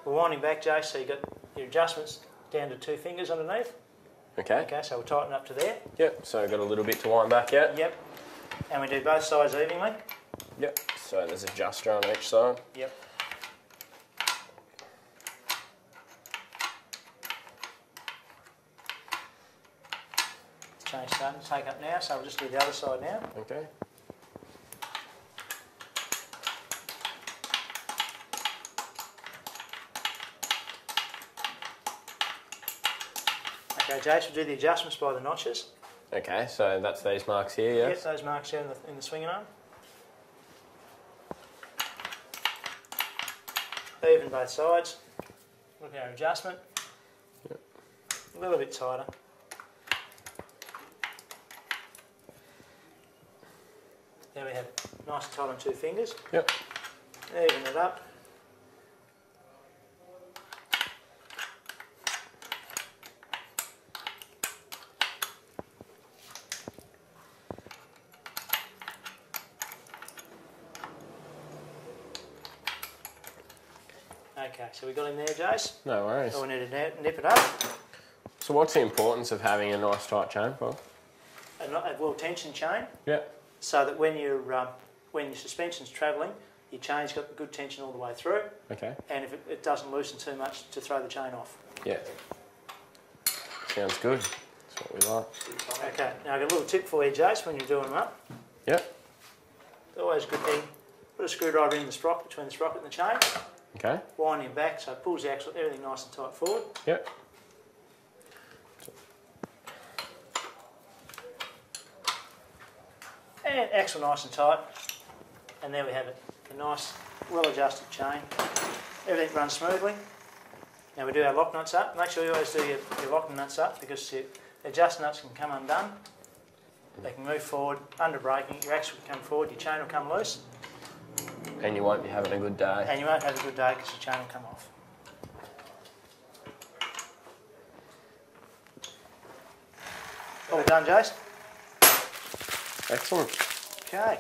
We're winding back, Jace, so you've got your adjustments down to 2 fingers underneath. Okay. Okay, so we'll tighten up to there. Yep, so I've got a little bit to wind back yet. Yep. And we do both sides evenly. Yep, so there's an adjuster on each side. Yep. Chain's starting to take up now, so we'll just do the other side now. Okay. Okay, Jace, we'll do the adjustments by the notches. Okay, so that's these marks here, yes? Yes, those marks here in the swinging arm. Even both sides. Look at our adjustment. Yep. A little bit tighter. There we have it. Nice and tight on 2 fingers. Yep. Even it up. Okay, so we got him there, Jace. No worries. So we need to nip it up. So what's the importance of having a nice tight chain, Paul? A well tension chain. Yep. So that when your suspension's travelling, your chain's got good tension all the way through. Okay. And if it doesn't loosen too much, to throw the chain off. Yeah. Sounds good. That's what we like. Okay, now I've got a little tip for you, Jace, when you're doing them up. Yep. It's always a good thing. Put a screwdriver in the sprocket, between the sprocket and the chain. Okay. Wind him back so it pulls the axle, everything nice and tight forward. Yep. And axle nice and tight. And there we have it. A nice, well adjusted chain. Everything runs smoothly. Now we do our lock nuts up. Make sure you always do your locking nuts up because your adjust nuts can come undone. They can move forward, under braking, your axle will come forward, your chain will come loose. And you won't be having a good day. And you won't have a good day because your chain will come off. All done, Jace? Excellent. Okay.